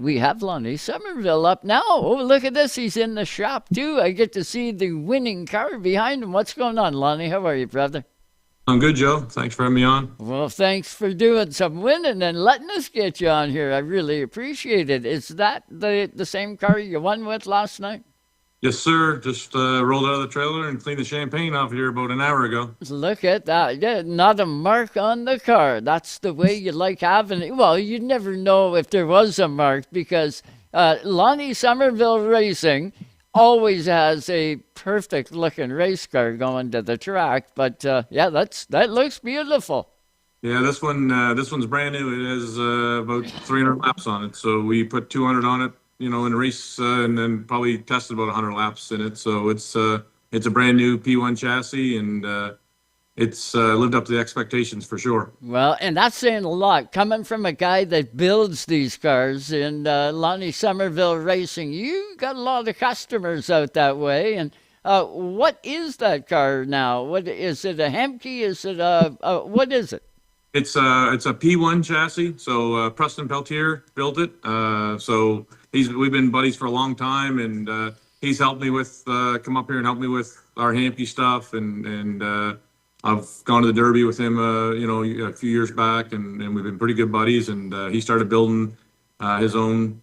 we have Lonnie Sommerville up now. Oh, look at this. He's in the shop, too. I get to see the winning car behind him. What's going on, Lonnie? How are you, brother? I'm good, Joe. Thanks for having me on. Well, thanks for doing some winning and letting us get you on here. I really appreciate it. Is that the same car you won with last night? Yes, sir. Just rolled out of the trailer and cleaned the champagne off here about an hour ago. Look at that. Yeah, not a mark on the car. That's the way you like having it. Well, you never know if there was a mark because Lonnie Sommerville Racing always has a perfect looking race car going to the track. But yeah, that looks beautiful. Yeah, this one's brand new. It has about 300 laps on it. So we put 200 on it, in a race, and then probably tested about 100 laps in it. So it's a brand new P1 chassis, and it's lived up to the expectations for sure. Well, and that's saying a lot. Coming from a guy that builds these cars in Lonnie Sommerville Racing, you got a lot of customers out that way. And what is that car now? What is it? A Hemke? Is it what is it? It's a P1 chassis. So Preston Peltier built it. So we've been buddies for a long time, and he's helped me with come up here and help me with our Hampy stuff, and I've gone to the Derby with him, a few years back, and we've been pretty good buddies. And he started building his own,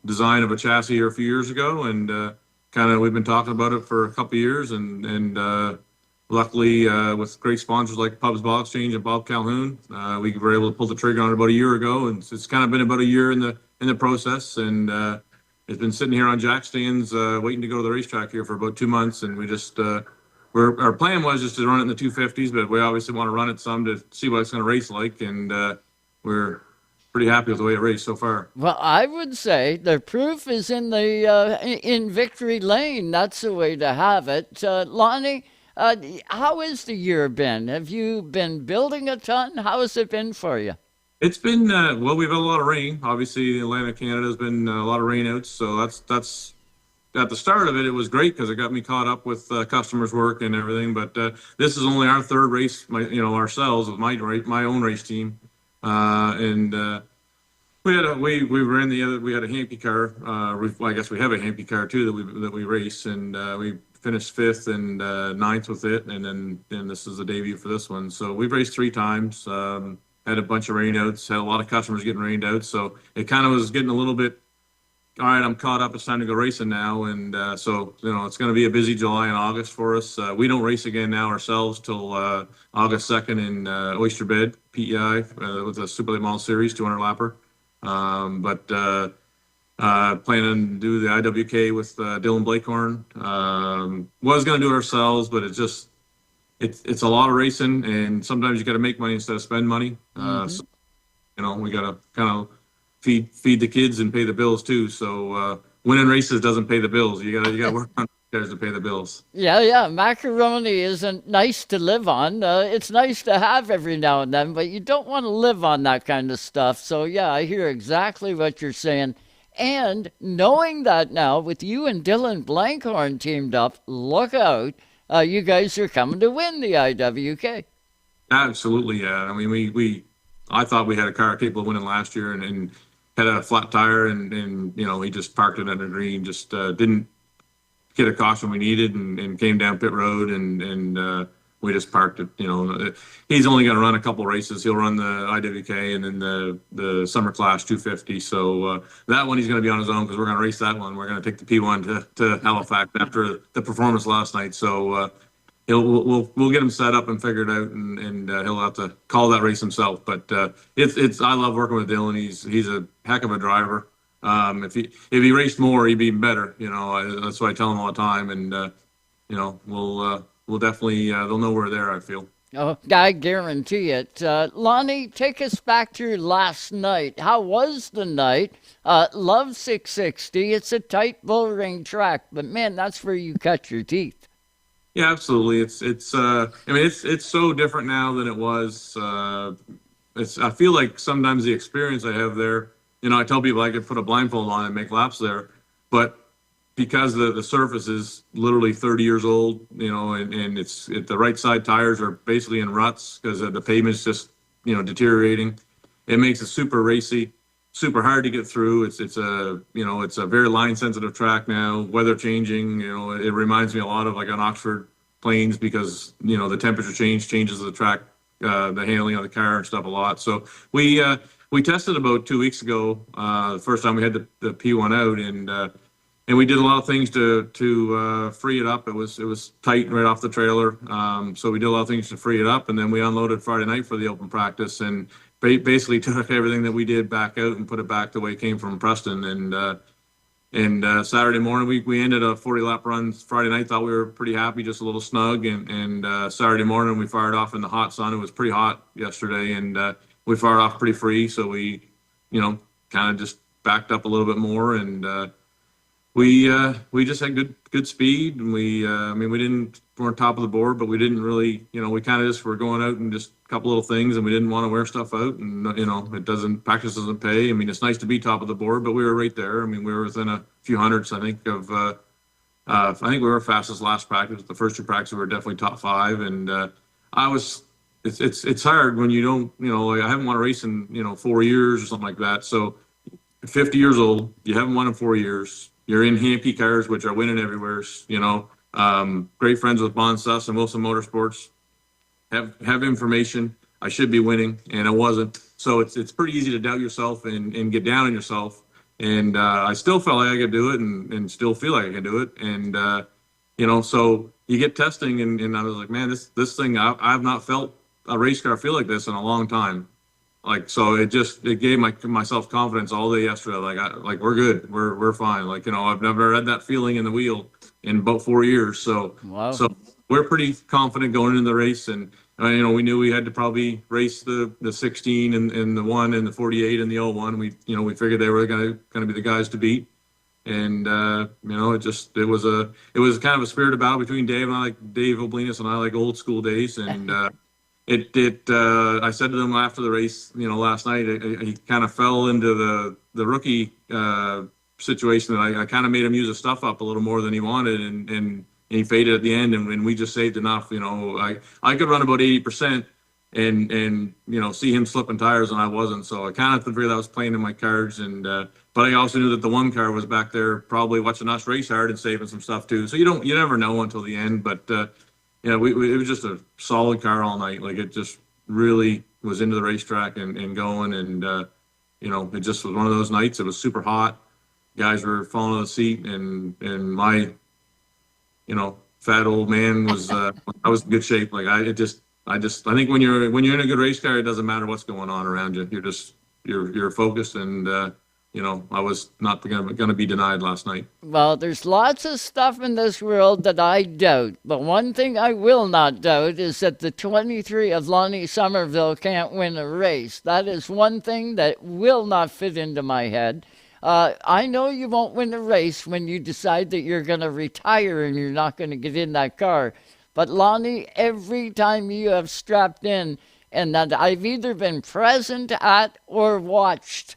design of a chassis here a few years ago, and kind of we've been talking about it for a couple of years, and luckily, with great sponsors like Pubs Ball Exchange and Bob Calhoun, we were able to pull the trigger on it about a year ago, and it's kind of been about a year in the process, and it's been sitting here on jack stands, waiting to go to the racetrack here for about 2 months, and we just our plan was just to run it in the 250s, but we obviously want to run it some to see what it's going to race like, and we're pretty happy with the way it raced so far. Well, I would say the proof is in the in victory lane. That's the way to have it, Lonnie. How has the year been? Have you been building a ton? How has it been for you? It's been well, we've had a lot of rain. Obviously, Atlantic Canada has been a lot of rain outs, so that's at the start of it. It was great because it got me caught up with customers' work and everything. But this is only our third race, ourselves with my own race team, and we ran the other. We had a Hampy car. I guess we have a Hampy car too that we race, and we finished fifth and ninth with it, and then this is the debut for this one. So we've raced three times. Had a bunch of rainouts. Had a lot of customers getting rained out. So it kind of was getting a little bit. All right, I'm caught up. It's time to go racing now, and so it's going to be a busy July and August for us. We don't race again now ourselves till August 2nd in Oyster Bed, PEI, with the Super Late Model Series 200 lapper. But planning to do the IWK with Dylan Blakehorn. Was going to do it ourselves, but it's a lot of racing, and sometimes you got to make money instead of spend money. So, we got to kind of feed the kids and pay the bills too. So winning races doesn't pay the bills. You gotta work on cars to pay the bills. Yeah, yeah. Macaroni isn't nice to live on. It's nice to have every now and then, but you don't want to live on that kind of stuff. So yeah, I hear exactly what you're saying. And knowing that now, with you and Dylan Blankhorn teamed up, look out. You guys are coming to win the IWK. Absolutely, yeah. I mean, I thought we had a car capable of winning last year, and had a flat tire, and he just parked it under green, just didn't get a caution we needed, and came down pit road, and we just parked it. He's only going to run a couple races. He'll run the IWK and then the Summer Clash 250. So that one he's going to be on his own because we're going to race that one. We're going to take the P1 to Halifax after the performance last night. So we'll get him set up and figured out, and he'll have to call that race himself. But it's I love working with Dylan. He's a heck of a driver. If he raced more, he'd be better. That's what I tell him all the time. And we'll definitely they'll know we're there, I feel. Oh, I guarantee it. Lonnie, take us back to last night. How was the night? Love 660. It's a tight bull ring track, but man, that's where you cut your teeth. Yeah, absolutely. It's so different now than it was. I feel like sometimes the experience I have there, I tell people I could put a blindfold on and make laps there, but because the surface is literally 30 years old, and the right side tires are basically in ruts because the pavement's just, deteriorating. It makes it super racy. super hard to get through. It's a it's a very line sensitive track now. Weather changing, it reminds me a lot of like on Oxford Plains because the temperature changes the track, the handling of the car and stuff a lot. So we tested about 2 weeks ago. The first time we had the P1 out, and we did a lot of things to free it up. It was tight right off the trailer, so we did a lot of things to free it up, and then we unloaded Friday night for the open practice and basically took everything that we did back out and put it back the way it came from Preston. And Saturday morning we ended a 40-lap run. Friday night thought we were pretty happy, just a little snug, and Saturday morning we fired off in the hot sun. It was pretty hot yesterday, and we fired off pretty free, so we kind of just backed up a little bit more, and we just had good speed, and we weren't top of the board, but we didn't really, we kind of just were going out and just a couple little things, and we didn't want to wear stuff out, and practice doesn't pay. I mean, it's nice to be top of the board, but we were right there. I mean, we were within a few hundredths, I think, of I think we were fastest last practice. The first two practices we were definitely top five, and it's hard when you don't, like I haven't won a race in 4 years or something like that. So 50 years old, you haven't won in 4 years. You're in Hampy cars, which are winning everywhere. Great friends with Bon Suss and Wilson Motorsports. Have information. I should be winning, and I wasn't. So it's pretty easy to doubt yourself and get down on yourself. And I still felt like I could do it, and still feel like I can do it. And so you get testing, and I was like, man, this thing, I've not felt a race car feel like this in a long time. Like, so it gave myself confidence all day yesterday. Like we're good. We're fine. Like, I've never had that feeling in the wheel in about 4 years. So, wow. So we're pretty confident going into the race. And, we knew we had to probably race the 16 and the 1 and the 48 and the 01. We figured they were going to be the guys to beat. And, it was kind of a spirited battle between Dave and I, like Dave Oblinus, and I like old school days. And, I said to them after the race, last night, he kind of fell into the rookie situation that I kind of made him use his stuff up a little more than he wanted, and he faded at the end, and we just saved enough. I could run about 80% and see him slipping tires, and I wasn't. So I kind of figured I was playing in my cards, and but I also knew that the one car was back there probably watching us race hard and saving some stuff too. So you never know until the end, but. It was just a solid car all night. Like, it just really was into the racetrack and going. And, it just was one of those nights. It was super hot. Guys were falling on the seat. And my, fat old man was, I was in good shape. Like, I think when you're in a good race car, it doesn't matter what's going on around you. You're focused, and, I was not going to be denied last night. Well, there's lots of stuff in this world that I doubt, but one thing I will not doubt is that the 23 of Lonnie Sommerville can't win a race. That is one thing that will not fit into my head. I know you won't win a race when you decide that you're going to retire and you're not going to get in that car. But Lonnie, every time you have strapped in, and that I've either been present at or watched,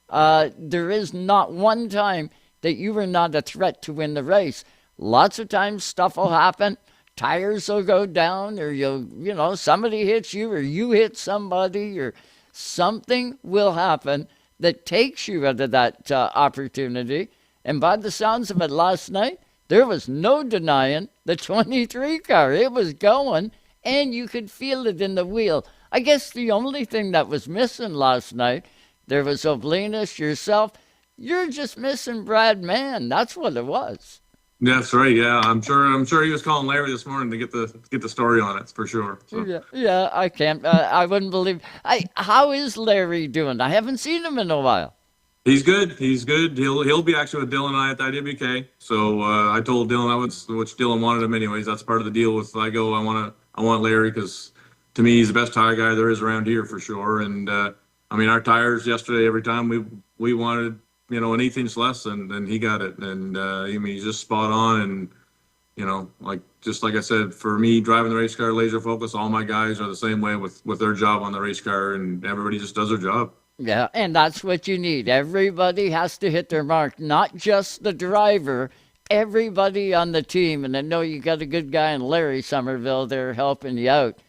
there is not one time that you were not a threat to win the race. Lots of times stuff will happen. Tires will go down, or somebody hits you, or you hit somebody, or something will happen that takes you out of that opportunity. And by the sounds of it last night, there was no denying the 23 car. It was going, and you could feel it in the wheel. I guess the only thing that was missing last night, there was Oblinus, yourself. You're just missing Brad Mann. That's what it was. That's right. Yeah, I'm sure he was calling Larry this morning to get the story on it for sure. So. Yeah. I can't. I wouldn't believe. How is Larry doing? I haven't seen him in a while. He's good. He'll be actually with Dylan and I at the IWK. So I told Dylan which Dylan wanted him anyways. That's part of the deal. I want Larry because to me he's the best tire guy there is around here for sure. And our tires yesterday, every time we wanted, an 1/8 inch less, and he got it. And he's just spot on. And like I said, for me driving the race car, laser focus. All my guys are the same way with their job on the race car, and everybody just does their job. Yeah, and that's what you need. Everybody has to hit their mark, not just the driver. Everybody on the team. And I know you got a good guy in Larry Sommerville there helping you out.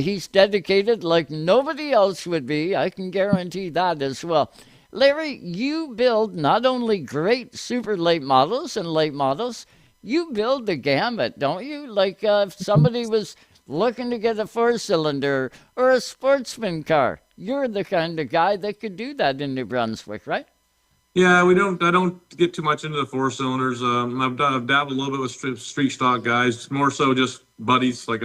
He's dedicated like nobody else would be. I can guarantee that as well. Larry, you build not only great super late models and late models, you build the gamut, don't you? Like if somebody was looking to get a four-cylinder or a sportsman car, you're the kind of guy that could do that in New Brunswick, right? Yeah, we don't. I don't get too much into the four cylinders. I've dabbled a little bit with street stock guys, more so just buddies. Like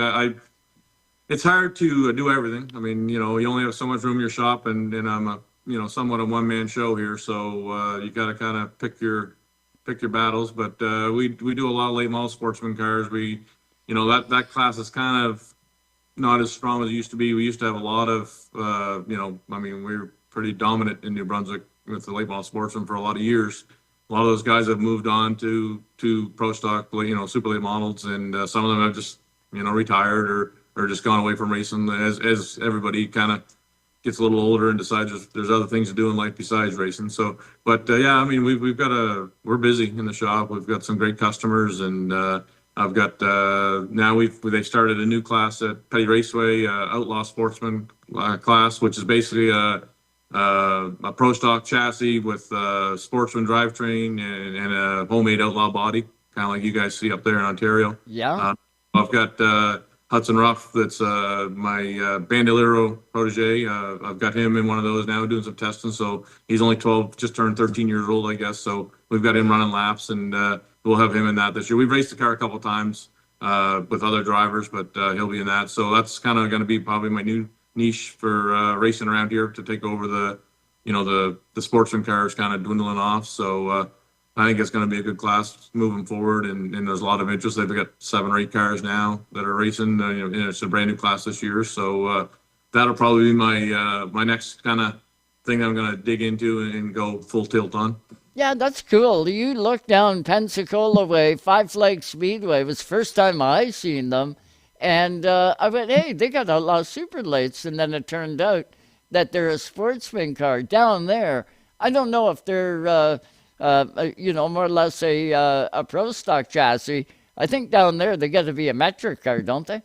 it's hard to do everything. I mean, you only have so much room in your shop, and I'm a somewhat a one man show here, so you got to kind of pick your battles. But we do a lot of late model sportsman cars. That class is kind of not as strong as it used to be. We used to have a lot of I mean, we were pretty dominant in New Brunswick with the late model sportsman for a lot of years. A lot of those guys have moved on to pro stock, super late models, and some of them have just retired or just gone away from racing as everybody kind of gets a little older and decides there's other things to do in life besides racing. So, but yeah, I mean, we're busy in the shop. We've got some great customers, and I've got now they started a new class at Petty Raceway, Outlaw Sportsman class, which is basically a pro stock chassis with sportsman drivetrain and a homemade outlaw body, kind of like you guys see up there in Ontario. Yeah. I've got Hudson Ruff, that's my Bandolero protege. I've got him in one of those now doing some testing. So he's only 12, just turned 13 years old, I guess. So we've got him running laps, and we'll have him in that this year. We've raced the car a couple of times with other drivers, but he'll be in that. So that's kind of going to be probably my new niche for racing around here, to take over the sportsman cars kind of dwindling off. So I think it's going to be a good class moving forward, and there's a lot of interest. They've got 7 or 8 cars now that are racing. And it's a brand new class this year, so that'll probably be my next kind of thing that I'm going to dig into and go full tilt on. Yeah, that's cool. You look down Pensacola way, Five Flags Speedway. It was the first time I seen them. And I went, hey, they got Outlaw Super Lates. And then it turned out that they're a sportsman car down there. I don't know if they're, more or less a pro stock chassis. I think down there they got to be a metric car, don't they?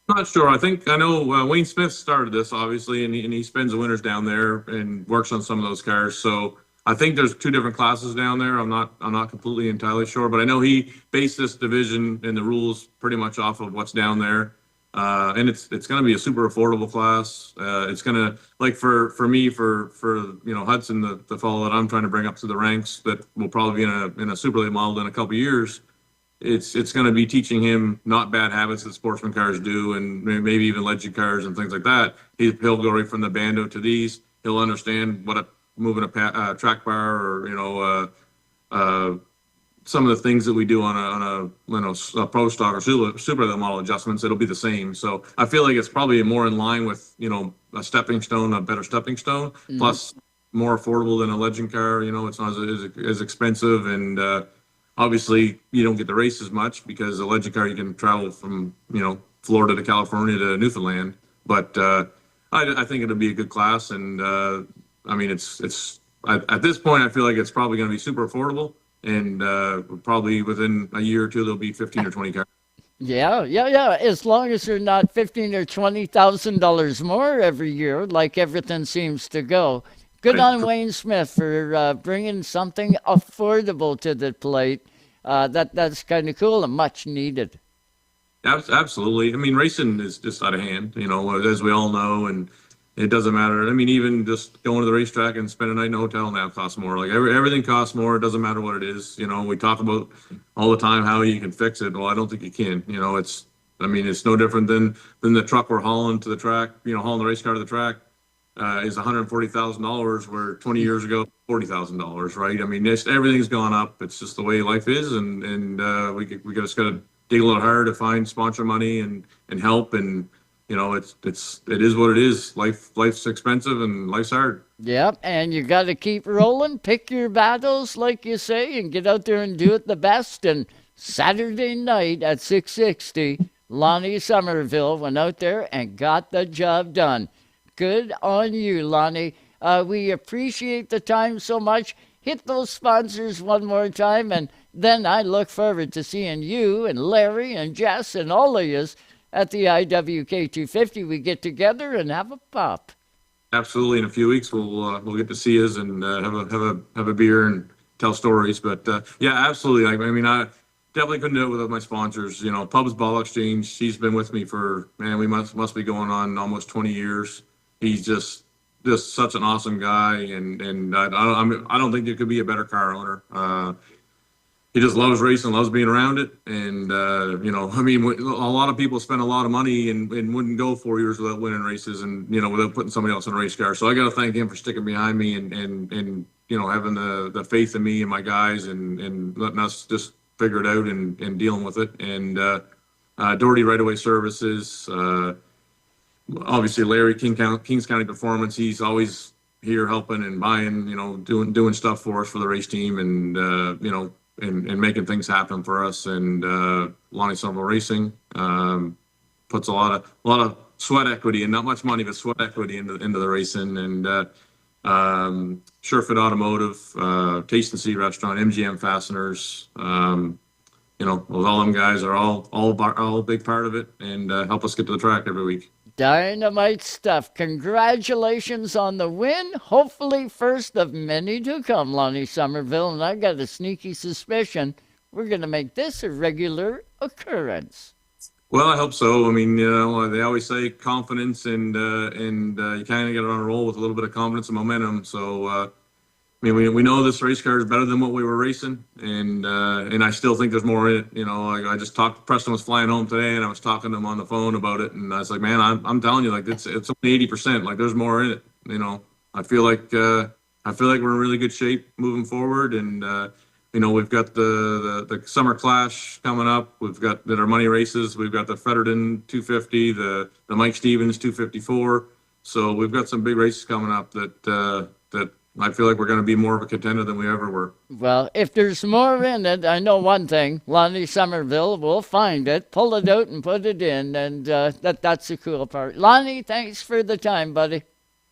Not sure. I know Wayne Smith started this, obviously, and he spends the winters down there and works on some of those cars. So I think there's 2 different classes down there. I'm not completely entirely sure, but I know he based this division and the rules pretty much off of what's down there. And it's going to be a super affordable class. It's going to, like for me, for Hudson, the fellow that I'm trying to bring up to the ranks, that will probably be in a super late model in a couple of years. It's going to be teaching him not bad habits that sportsman cars do, and maybe even legend cars and things like that. He'll go right from the Bando to these. He'll understand what moving a track bar, or some of the things that we do on a pro stock or super late model adjustments. It'll be the same. So I feel like it's probably more in line with a stepping stone, a better stepping stone, plus more affordable than a legend car. It's not as expensive, and obviously you don't get to race as much, because a legend car you can travel from Florida to California to Newfoundland. But I think it'll be a good class, and I mean it's at this point I feel like it's probably going to be super affordable, and probably within a year or two there'll be 15 or 20 cars. Yeah. As long as they're not $15,000 or $20,000 more every year, like everything seems to go. Good on Wayne Smith for bringing something affordable to the plate. That's kind of cool and much needed. Absolutely. I mean, racing is just out of hand, as we all know, and it doesn't matter. I mean, even just going to the racetrack and spending a night in a hotel now costs more. Like everything costs more. It doesn't matter what it is. We talk about all the time how you can fix it. Well, I don't think you can. It's no different than the truck we're hauling to the track. Hauling the race car to the track is $140,000, where 20 years ago $40,000, right? I mean, everything's gone up. It's just the way life is, and we just got to dig a little harder to find sponsor money and help, and it is what it is. Life's expensive and life's hard. Yep, and you got to keep rolling, pick your battles, like you say, and get out there and do it the best. And Saturday night at 660, Lonnie Sommerville went out there and got the job done. Good on you, Lonnie. We appreciate the time so much. Hit those sponsors one more time, and then I look forward to seeing you and Larry and Jess and all of yous at the IWK 250. We get together and have a pop. Absolutely. In a few weeks, we'll get to see us and have a beer and tell stories. But yeah, absolutely. I mean, I definitely couldn't do it without my sponsors. You know, Pubs Ball Exchange. She's been with me for, man, we must be going on almost 20 years. He's just such an awesome guy, and I don't think there could be a better car owner. He just loves racing, loves being around it. And, you know, I mean, a lot of people spend a lot of money and wouldn't go 4 years without winning races and, you know, without putting somebody else in a race car. So I got to thank him for sticking behind me and you know, having the faith in me and my guys and letting us just figure it out and dealing with it. And Doherty Right Away Services, obviously Larry, Kings County Performance, he's always here helping and buying, you know, doing stuff for us for the race team and, you know, and making things happen for us. And Lonnie Sommerville Racing puts a lot of sweat equity and not much money, but sweat equity into the racing. And Surefit Automotive, Taste and See Restaurant, MGM Fasteners. You know, all them guys are all a big part of it and help us get to the track every week. Dynamite stuff. Congratulations on the win. Hopefully, first of many to come, Lonnie Sommerville. And I got a sneaky suspicion we're going to make this a regular occurrence. Well, I hope so. I mean, you know, they always say confidence and you kind of get on a roll with a little bit of confidence and momentum. So, I mean, we know this race car is better than what we were racing, and I still think there's more in it. You know, I just talked. Preston was flying home today, and I was talking to him on the phone about it, and I was like, man, I'm telling you, like it's only 80%. Like there's more in it. You know, I feel like we're in really good shape moving forward, and you know, we've got the Summer Clash coming up. We've got our money races. We've got the Fredericton 250, the Mike Stevens 254. So we've got some big races coming up that I feel like we're going to be more of a contender than we ever were. Well, if there's more in it, I know one thing. Lonnie Sommerville will find it, pull it out, and put it in. And that's the cool part. Lonnie, thanks for the time, buddy.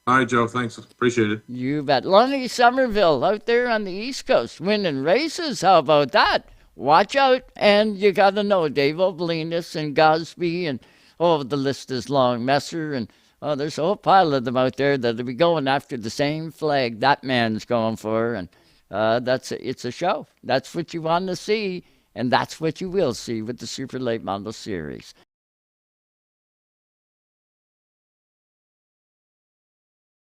All right, Joe. Thanks. Appreciate it. You bet. Lonnie Sommerville out there on the East Coast winning races. How about that? Watch out. And you got to know Dave Obelinas and Gosby and, oh, the list is long. Messer and, oh, there's a whole pile of them out there that'll be going after the same flag that man's going for. And it's a show. That's what you want to see. And that's what you will see with the Super Late Model Series.